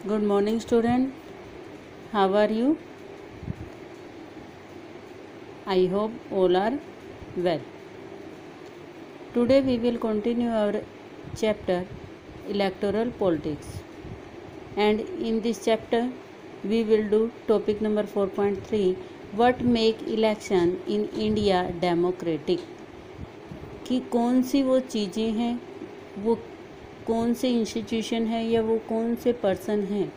Good morning, student. How are you? I hope all are well. Today we will continue our chapter Electoral Politics, and in this chapter we will do topic number 4.3, what make election in India democratic. कि कौन सी वो चीज़ें हैं, वो कौन से institution है या वो कौन से पर्सन हैं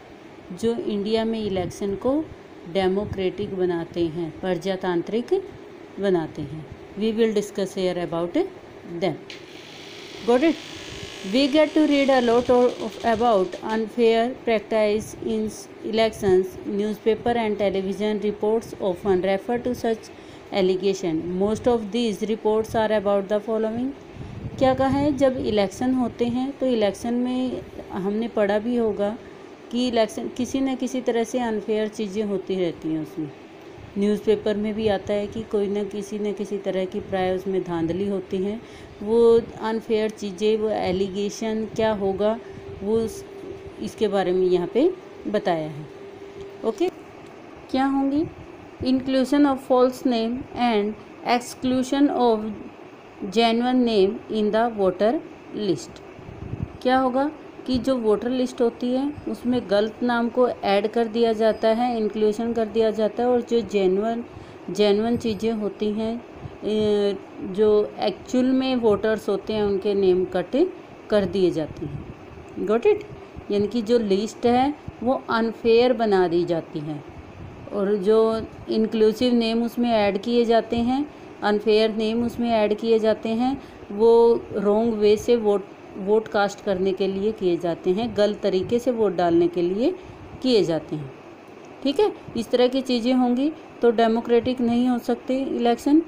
जो इंडिया में इलेक्शन को डेमोक्रेटिक बनाते हैं, प्रजातांत्रिक बनाते हैं. We will discuss here about them. Got it. We get to read a lot about unfair practice in elections. Newspaper and television reports often refer to such allegation. Most of these reports are about the following. क्या कहा है, जब election होते हैं तो election में हमने पढ़ा भी होगा कि इलेक्शन किसी न किसी तरह से अनफेयर चीज़ें होती रहती हैं. उसमें न्यूज़पेपर में भी आता है कि कोई न किसी तरह की प्राय उसमें धांधली होती हैं. वो अनफेयर चीज़ें, वो एलिगेशन क्या होगा, वो इसके बारे में यहाँ पे बताया है. ओके. क्या होंगी? Inclusion of false name and exclusion of genuine name in the voter list. क्या होगा कि जो वोटर लिस्ट होती है उसमें गलत नाम को ऐड कर दिया जाता है, इंक्लूजन कर दिया जाता है, और जो जेन्युइन चीज़ें होती हैं, जो एक्चुअल में वोटर्स होते हैं, उनके नेम कट कर दिए जाते हैं. Got it. यानी कि जो लिस्ट है वो अनफेयर बना दी जाती है, और जो इंक्लूसिव नेम उसमें ऐड किए जाते हैं, अनफेयर नेम उसमें ऐड किए जाते हैं, वो रॉन्ग वे से वोट कास्ट करने के लिए किए जाते हैं, गलत तरीके से वोट डालने के लिए किए जाते हैं. ठीक है. इस तरह की चीज़ें होंगी तो डेमोक्रेटिक नहीं हो सकते election.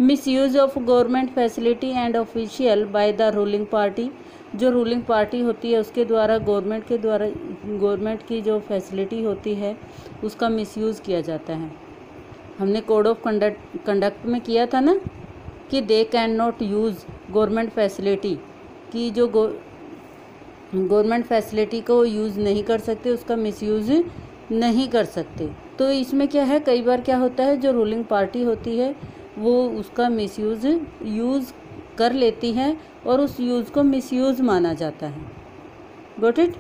Misuse of government facility and official by the ruling party. जो रूलिंग पार्टी होती है उसके द्वारा गवर्नमेंट की जो फैसिलिटी होती है उसका मिसयूज़ किया जाता है. हमने कोड ऑफ कंडक्ट में किया था ना कि they can not use government facility, कि जो गवर्नमेंट फैसिलिटी को यूज़ नहीं कर सकते, उसका मिसयूज़ नहीं कर सकते. तो इसमें क्या है, कई बार क्या होता है, जो रूलिंग पार्टी होती है वो उसका यूज़ कर लेती है और उस यूज़ को मिसयूज़ माना जाता है. Got it.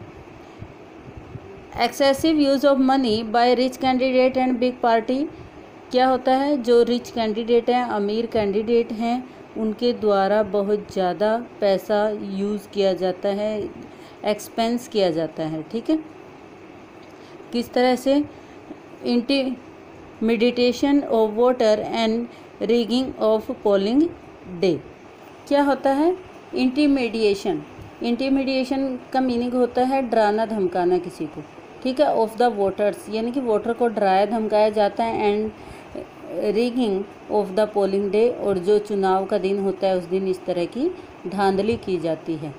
Excessive use of money by rich candidate and big party. क्या होता है, जो रिच कैंडिडेट हैं, अमीर कैंडिडेट हैं, उनके द्वारा बहुत ज़्यादा पैसा यूज़ किया जाता है, एक्सपेंस किया जाता है. ठीक है. किस तरह से? Intimidation of voter and rigging of polling day. क्या होता है? इंटिमिडेशन का मीनिंग होता है डराना धमकाना किसी को. ठीक है. ऑफ द वोटर्स, यानी कि वोटर को डराया धमकाया जाता है. And rigging of the polling day, और जो चुनाव का दिन होता है उस दिन इस तरह की धांधली की जाती है.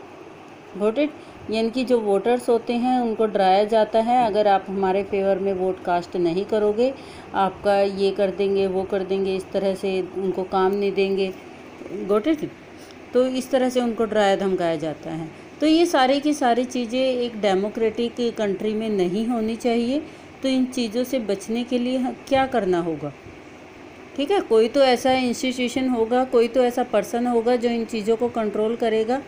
Vote it. यानी कि जो वोटर्स होते हैं उनको डराया जाता है, अगर आप हमारे फेवर में वोट कास्ट नहीं करोगे, आपका ये कर देंगे, वो कर देंगे, इस तरह से उनको काम नहीं देंगे. Vote it. तो इस तरह से उनको डराया धमकाया जाता है. तो ये सारी की सारी चीज़ें एक डेमोक्रेटिक कंट्री में नहीं होनी चाहिए. तो इन चीज़ों से बचने के लिए क्या करना होगा? ठीक है. कोई तो ऐसा इंस्टीट्यूशन होगा, कोई तो ऐसा पर्सन होगा जो इन चीज़ों को कंट्रोल करेगा.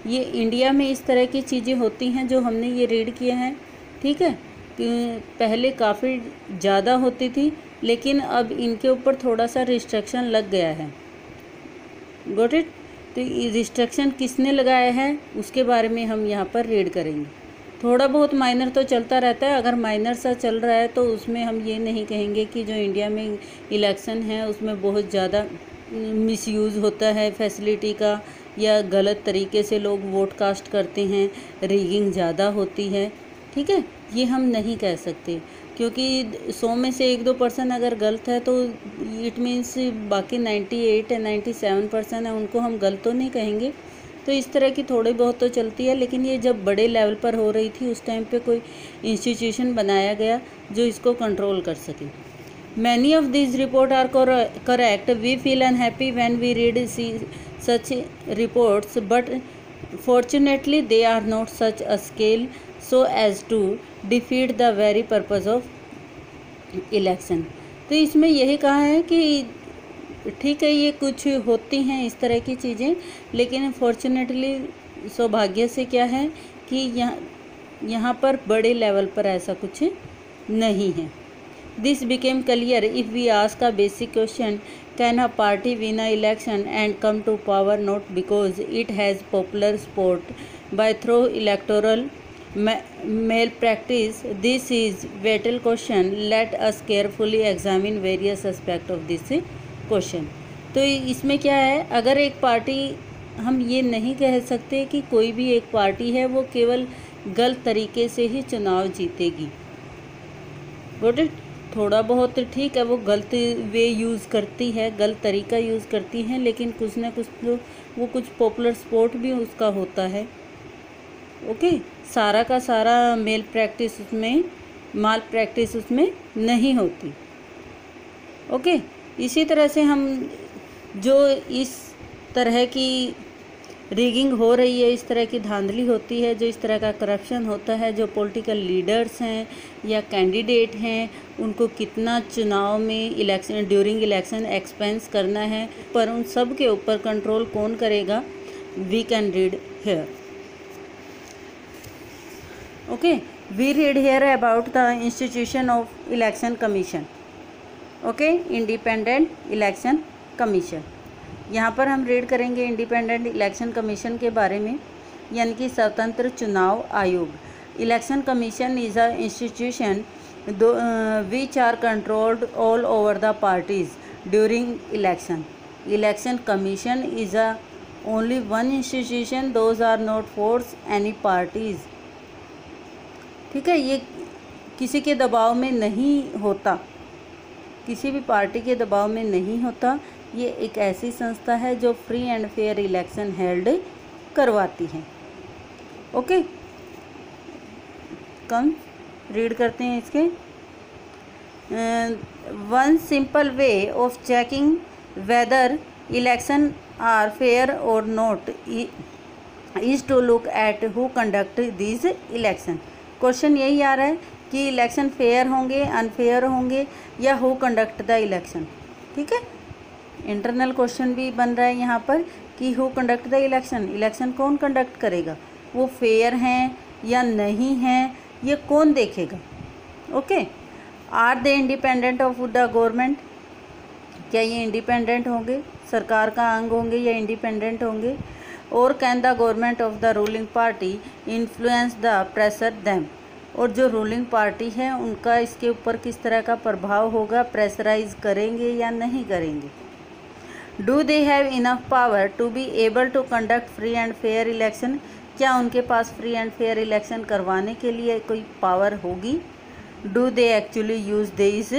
ये इंडिया में इस तरह की चीज़ें होती हैं जो हमने ये रीड किए हैं. ठीक है. पहले काफ़ी ज़्यादा होती थी, लेकिन अब इनके ऊपर थोड़ा सा रिस्ट्रिक्शन लग गया है. Got it. तो रिस्ट्रिक्शन किसने लगाया है उसके बारे में हम यहाँ पर रीड करेंगे. थोड़ा बहुत माइनर तो चलता रहता है. अगर माइनर सा चल रहा है तो उसमें हम ये नहीं कहेंगे कि जो इंडिया में इलेक्शन है उसमें बहुत ज़्यादा मिसयूज़ होता है फैसिलिटी का, या गलत तरीके से लोग वोट कास्ट करते हैं, रिगिंग ज़्यादा होती है. ठीक है. ये हम नहीं कह सकते, क्योंकि 100 में से 1-2% अगर गलत है तो इट मीन्स बाकी 98 या 97% है, उनको हम गलत तो नहीं कहेंगे. तो इस तरह की थोड़ी बहुत तो चलती है. लेकिन ये जब बड़े लेवल पर हो रही थी उस टाइम पे कोई इंस्टीट्यूशन बनाया गया जो इसको कंट्रोल कर सके. Many of this report are correct. We feel unhappy when we read such reports, but fortunately they are not such a scale so as to defeat the very purpose of election। तो इसमें यही कहा है कि ठीक है, ये कुछ होती हैं इस तरह की चीज़ें, लेकिन फॉर्चुनेटली सौभाग्य से क्या है कि यहाँ पर बड़े लेवल पर ऐसा कुछ नहीं है। This became clear if we ask a basic question, can a party win a election and come to power not because it has popular support by through electoral malpractice? This is vital question. Let us carefully examine various aspects of this question। तो इसमें क्या है, अगर एक party, हम ये नहीं कह सकते कि कोई भी एक पार्टी है वो केवल गलत तरीके से ही चुनाव जीतेगी। बट थोड़ा बहुत ठीक है, वो गलत वे यूज़ करती है, गलत तरीका यूज़ करती हैं, लेकिन कुछ ना कुछ तो वो कुछ पॉपुलर सपोर्ट भी उसका होता है। ओके, सारा का सारा माल प्रैक्टिस उसमें नहीं होती। ओके, इसी तरह से हम जो इस तरह की रिगिंग हो रही है, इस तरह की धांधली होती है, जो इस तरह का करप्शन होता है, जो पॉलिटिकल लीडर्स हैं या कैंडिडेट हैं, उनको कितना चुनाव में ड्यूरिंग इलेक्शन एक्सपेंस करना है, पर उन सब के ऊपर कंट्रोल कौन करेगा? We can read here. Okay, we read here about the institution of election commission. Okay, independent election commission. यहाँ पर हम रीड करेंगे इंडिपेंडेंट इलेक्शन कमीशन के बारे में, यानी कि स्वतंत्र चुनाव आयोग। Election commission is a institution which are controlled all over the parties during election. Election commission is a only one institution, those are not force any parties. ठीक है, ये किसी के दबाव में नहीं होता, किसी भी पार्टी के दबाव में नहीं होता। ये एक ऐसी संस्था है जो free and fair election held करवाती है। ओके, कम रीड करते हैं इसके। One simple way of checking whether election are fair और not is to look at who conduct this election. Question यही आ रहा है कि इलेक्शन फेयर होंगे, अनफेयर होंगे, या हु कंडक्ट द इलेक्शन। ठीक है, इंटरनल क्वेश्चन भी बन रहा है यहाँ पर कि who conduct the election, election कौन कंडक्ट करेगा, वो फेयर हैं या नहीं हैं, ये कौन देखेगा। Okay, are they independent of the government, क्या ये इंडिपेंडेंट होंगे, सरकार का अंग होंगे या इंडिपेंडेंट होंगे। और can the government of the ruling party influence the pressure them, और जो रूलिंग पार्टी है उनका इसके ऊपर किस तरह का प्रभाव होगा, प्रेशराइज करेंगे या नहीं करेंगे। Do they have enough power to be able to conduct free and fair election, क्या उनके पास फ्री एंड फेयर इलेक्शन करवाने के लिए कोई पावर होगी। Do they actually use this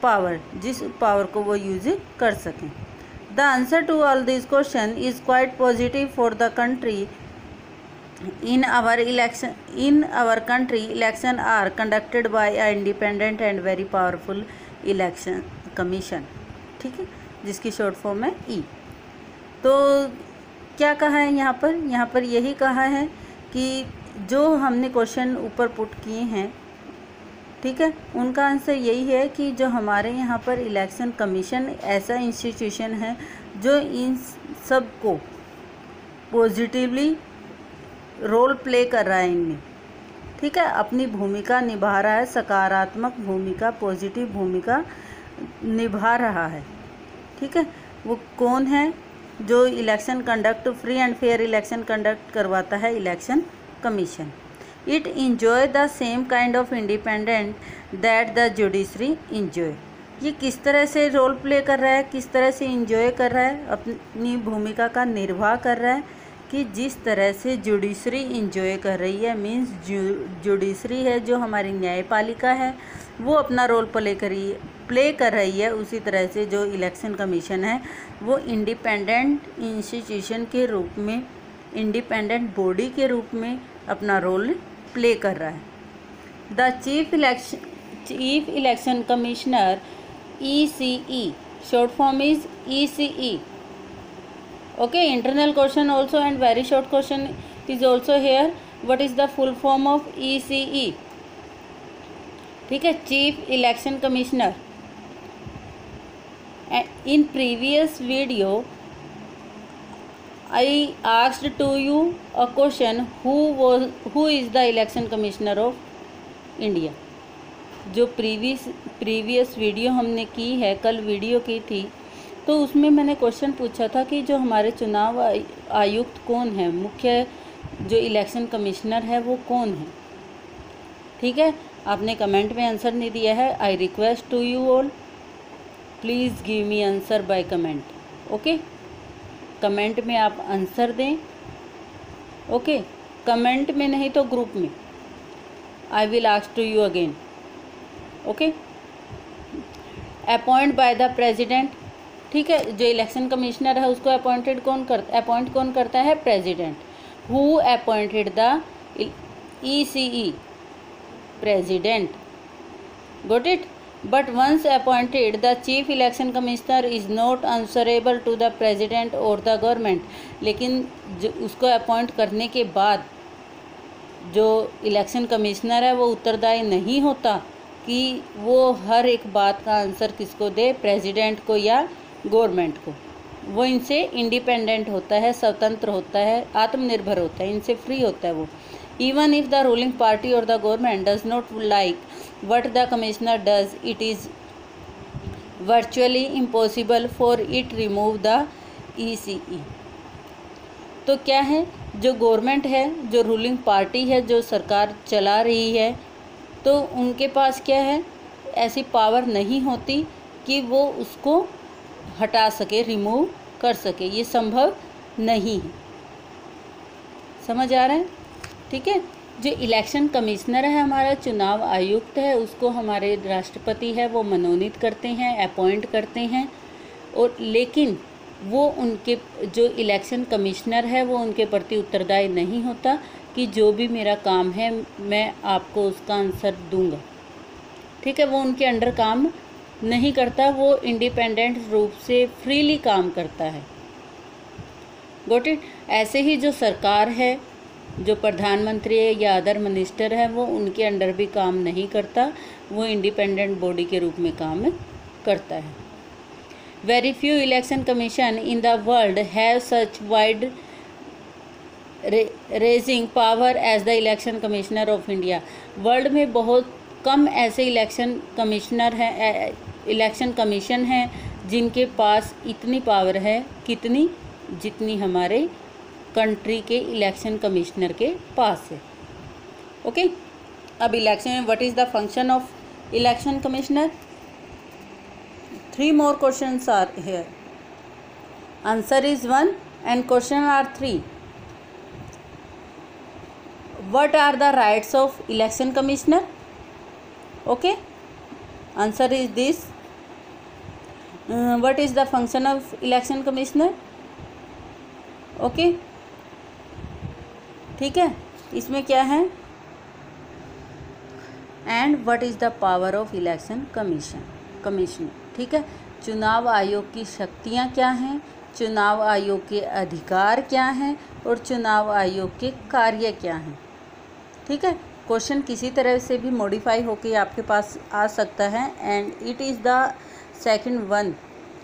power, जिस पावर को वो यूज़ कर सकें। The answer to all this question is quite positive for the country. In our country, election are conducted by an independent and very powerful election commission। ठीक है, जिसकी short form है ई। तो क्या कहा है यहाँ पर यही कहा है कि जो हमने क्वेश्चन ऊपर पुट किए हैं, ठीक है, उनका आंसर यही है कि जो हमारे यहाँ पर इलेक्शन कमीशन ऐसा इंस्टीट्यूशन है जो इन सब को पॉजिटिवली रोल प्ले कर रहा है इनमें। ठीक है, अपनी भूमिका निभा रहा है, सकारात्मक भूमिका, पॉजिटिव भूमिका निभा रहा है। ठीक है, वो कौन है जो election conduct, free and fair election conduct करवाता है, election commission. It enjoy the same kind of independent that the judiciary enjoy. ये किस तरह से रोल प्ले कर रहा है, किस तरह से इंजॉय कर रहा है, अपनी भूमिका का निर्वाह कर रहा है कि जिस तरह से जुडिशरी इंजॉय कर रही है, मीन्स जुडिशरी है जो हमारी न्यायपालिका है, वो अपना रोल प्ले कर रही है, उसी तरह से जो इलेक्शन कमीशन है वो इंडिपेंडेंट इंस्टीट्यूशन के रूप में, इंडिपेंडेंट बॉडी के रूप में अपना रोल प्ले कर रहा है। The chief election commissioner ECE, short form is ECE। okay, internal question also and very short question is also here। What is the full form of ECE? ठीक है, chief election commissioner. In previous video I asked to you a question, who is the election commissioner of India? जो previous video हमने की है, कल video की थी, तो उसमें मैंने क्वेश्चन पूछा था कि जो हमारे चुनाव आयुक्त कौन है, मुख्य जो इलेक्शन कमिश्नर है वो कौन है। ठीक है, आपने कमेंट में आंसर नहीं दिया है। I request to you all, please give me answer by comment. Okay, comment में आप आंसर दें। ओके, कमेंट में नहीं तो ग्रुप में। I will ask to you again. Okay, appoint by the president. ठीक है, जो इलेक्शन कमिश्नर है उसको अपॉइंट कौन करता है? President. Who appointed the ECE? President. Got it? But once appointed, the chief election commissioner is not answerable to the president or the government. लेकिन जो उसको अपॉइंट करने के बाद जो इलेक्शन कमिश्नर है वो उत्तरदायी नहीं होता कि वो हर एक बात का आंसर किसको दे, प्रेसिडेंट को या गवर्नमेंट को। वो इनसे इंडिपेंडेंट होता है, स्वतंत्र होता है, आत्मनिर्भर होता है, इनसे फ्री होता है वो। Even if the ruling party or the government does not like what the commissioner does, it is virtually impossible for it remove the ECE. तो क्या है, जो गवर्नमेंट है, जो रूलिंग पार्टी है, जो सरकार चला रही है, तो उनके पास क्या है, ऐसी पावर नहीं होती कि वो उसको हटा सके, रिमूव कर सके। ये संभव नहीं है। समझ आ रहा है? ठीक है, जो इलेक्शन कमिश्नर है, हमारा चुनाव आयुक्त है, उसको हमारे राष्ट्रपति है वो मनोनीत करते हैं, अपॉइंट करते हैं। और लेकिन वो उनके जो इलेक्शन कमिश्नर है वो उनके प्रति उत्तरदायी नहीं होता कि जो भी मेरा काम है मैं आपको उसका आंसर दूंगा। ठीक है, वो उनके अंडर काम नहीं करता, वो इंडिपेंडेंट रूप से फ्रीली काम करता है। Got it? ऐसे ही जो सरकार है, जो प्रधानमंत्री है या अदर मिनिस्टर है, वो उनके अंडर भी काम नहीं करता, वो इंडिपेंडेंट बॉडी के रूप में काम करता है। Very few election commission in the world have such wide raising power as the election commissioner of India. World में बहुत कम ऐसे इलेक्शन कमिश्नर हैं, इलेक्शन कमीशन हैं जिनके पास इतनी पावर है, कितनी, जितनी हमारे कंट्री के इलेक्शन कमिश्नर के पास है। ओके, अब इलेक्शन में what is the function of election commissioner? 3 more questions are here. Answer is 1 and question are 3. What are the rights of election commissioner? Okay, answer is this. What is the function of election commissioner? Okay, ठीक है, इसमें क्या है? And what is the power of election commission. ठीक है, चुनाव आयोग की शक्तियाँ क्या हैं, चुनाव आयोग के अधिकार क्या हैं और चुनाव आयोग के कार्य क्या हैं। ठीक है, क्वेश्चन किसी तरह से भी मॉडिफाई होकर आपके पास आ सकता है। And it is the second one,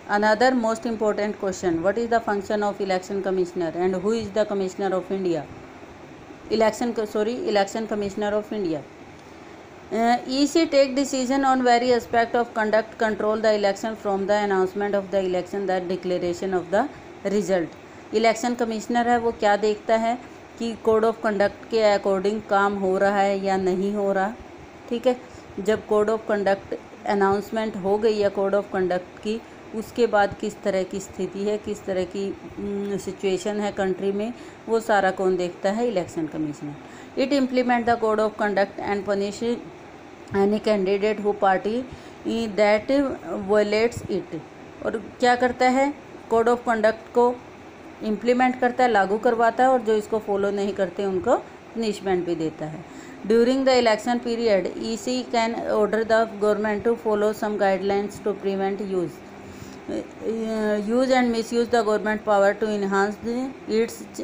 another most important question, what is the function of election commissioner and who is the commissioner of India? Election commissioner of India. EC take decision on various aspect of conduct, control the election from the announcement of the election, the declaration of the result. Election commissioner है वो क्या देखता है कि code of conduct के according काम हो रहा है या नहीं हो रहा। ठीक है, जब कोड ऑफ कंडक्ट अनाउंसमेंट हो गई या कोड ऑफ कंडक्ट की, उसके बाद किस तरह की स्थिति है, किस तरह की सिचुएशन है कंट्री में, वो सारा कौन देखता है? Election commissioner. It implement the code of conduct and punish any candidate who party that violets it. और क्या करता है? कोड ऑफ कंडक्ट को इम्प्लीमेंट करता है, लागू करवाता है, और जो इसको फॉलो नहीं करते उनको पनिशमेंट भी देता है। During the election period EC can order the government to follow some guidelines to prevent use and misuse the government power to enhance its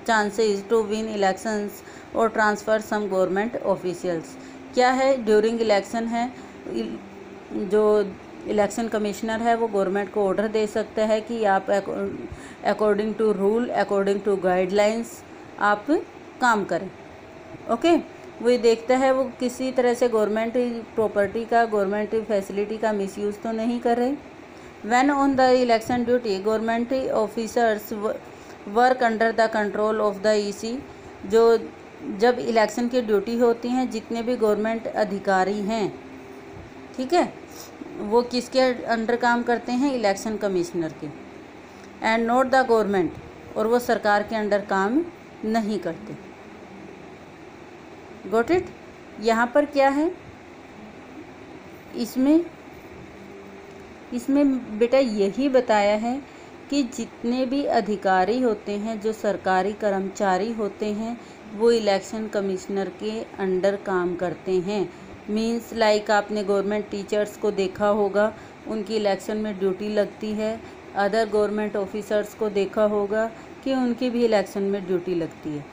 chances to win elections और ट्रांसफ़र सम गवर्नमेंट ऑफिशियल्स। क्या है, during election है, जो election commissioner है वो government को order दे सकता है कि आप according to rule, according to guidelines आप काम करें। ओके, वो देखता है वो किसी तरह से गवर्नमेंट प्रॉपर्टी का, गवर्नमेंट फैसिलिटी का मिसयूज़ तो नहीं कर रहे। When on the election duty government officers work under the control of the EC. जो जब इलेक्शन की ड्यूटी होती हैं, जितने भी गवर्नमेंट अधिकारी हैं, ठीक है, वो किसके अंडर काम करते हैं? इलेक्शन कमिश्नर के। एंड नॉट द गवर्नमेंट, और वो सरकार के अंडर काम नहीं करते। Got it? यहाँ पर क्या है, इसमें बेटा यही बताया है कि जितने भी अधिकारी होते हैं, जो सरकारी कर्मचारी होते हैं, वो इलेक्शन कमिश्नर के अंडर काम करते हैं। मीन्स लाइक आपने गवर्नमेंट टीचर्स को देखा होगा, उनकी इलेक्शन में ड्यूटी लगती है। अदर गवर्नमेंट ऑफिसर्स को देखा होगा कि उनकी भी इलेक्शन में ड्यूटी लगती है।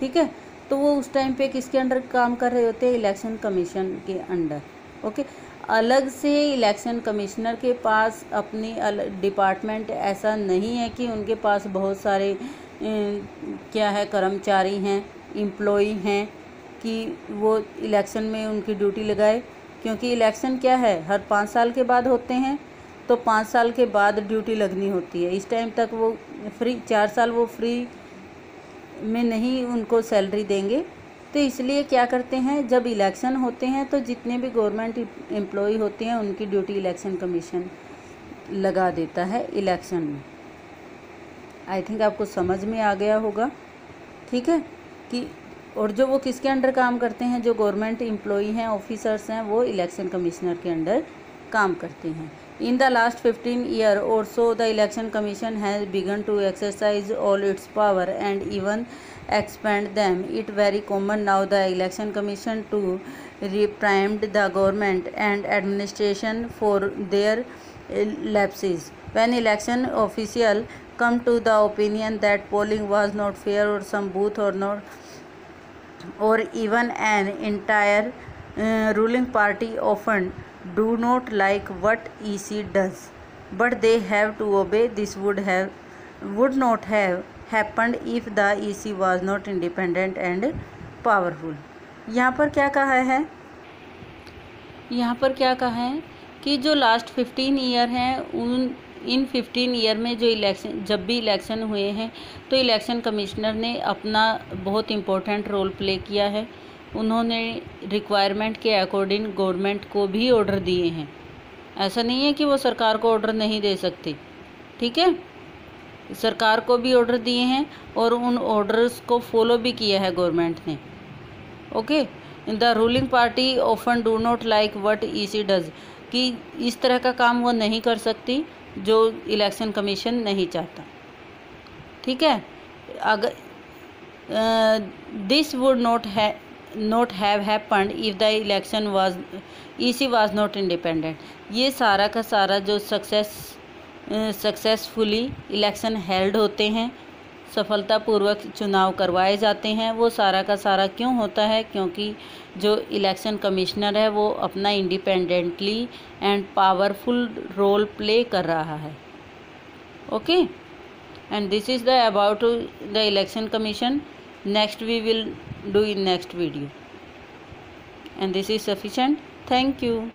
ठीक है, तो वो उस टाइम पे किसके अंडर काम कर रहे होते हैं? इलेक्शन कमीशन के अंडर। ओके, अलग से इलेक्शन कमिश्नर के पास अपनी डिपार्टमेंट ऐसा नहीं है कि उनके पास बहुत सारे क्या है, कर्मचारी हैं, एम्प्लॉई हैं कि वो इलेक्शन में उनकी ड्यूटी लगाए। क्योंकि इलेक्शन क्या है, हर 5 साल के बाद होते हैं, तो 5 साल के बाद ड्यूटी लगनी होती है। इस टाइम तक वो फ्री, 4 साल वो फ्री में नहीं उनको सैलरी देंगे। तो इसलिए क्या करते हैं, जब इलेक्शन होते हैं तो जितने भी गवर्नमेंट एम्प्लॉय होते हैं उनकी ड्यूटी इलेक्शन कमीशन लगा देता है इलेक्शन में। आई थिंक आपको समझ में आ गया होगा। ठीक है कि, और जो वो किसके अंडर काम करते हैं, जो गवर्नमेंट एम्प्लॉय हैं, ऑफिसर्स हैं, वो इलेक्शन कमिश्नर के अंडर काम करते हैं। In the last 15 years or so, the Election Commission has begun to exercise all its power and even expand them. It very common now the Election Commission to reprimand the government and administration for their lapses. When election officials come to the opinion that polling was not fair or some booth or not, or even an entire ruling party often do not like what EC does, but they have to obey. This would not have happened if the EC was not independent and powerful. यहाँ पर क्या कहा है, यहाँ पर क्या कहा है कि जो लास्ट 15 ईयर हैं, इन 15 ईयर में जो इलेक्शन, जब भी इलेक्शन हुए हैं, तो इलेक्शन कमिश्नर ने अपना बहुत इम्पोर्टेंट रोल प्ले किया है। उन्होंने रिक्वायरमेंट के अकॉर्डिंग गवर्नमेंट को भी ऑर्डर दिए हैं। ऐसा नहीं है कि वो सरकार को ऑर्डर नहीं दे सकती। ठीक है, सरकार को भी ऑर्डर दिए हैं और उन ऑर्डर्स को फॉलो भी किया है गवर्नमेंट ने। Okay, the ruling party often do not like what EC does, कि इस तरह का काम वो नहीं कर सकती जो इलेक्शन कमीशन नहीं चाहता। ठीक है, अगर this would not have happened if the election was EC was not independent। ये सारा का सारा जो सक्सेसफुली इलेक्शन हेल्ड होते हैं, सफलतापूर्वक चुनाव करवाए जाते हैं, वो सारा का सारा क्यों होता है? क्योंकि जो इलेक्शन कमिश्नर है वो अपना independently and powerful role play कर रहा है। Okay, and this is the about the election commission. Next we will do in next video, and this is sufficient. Thank you.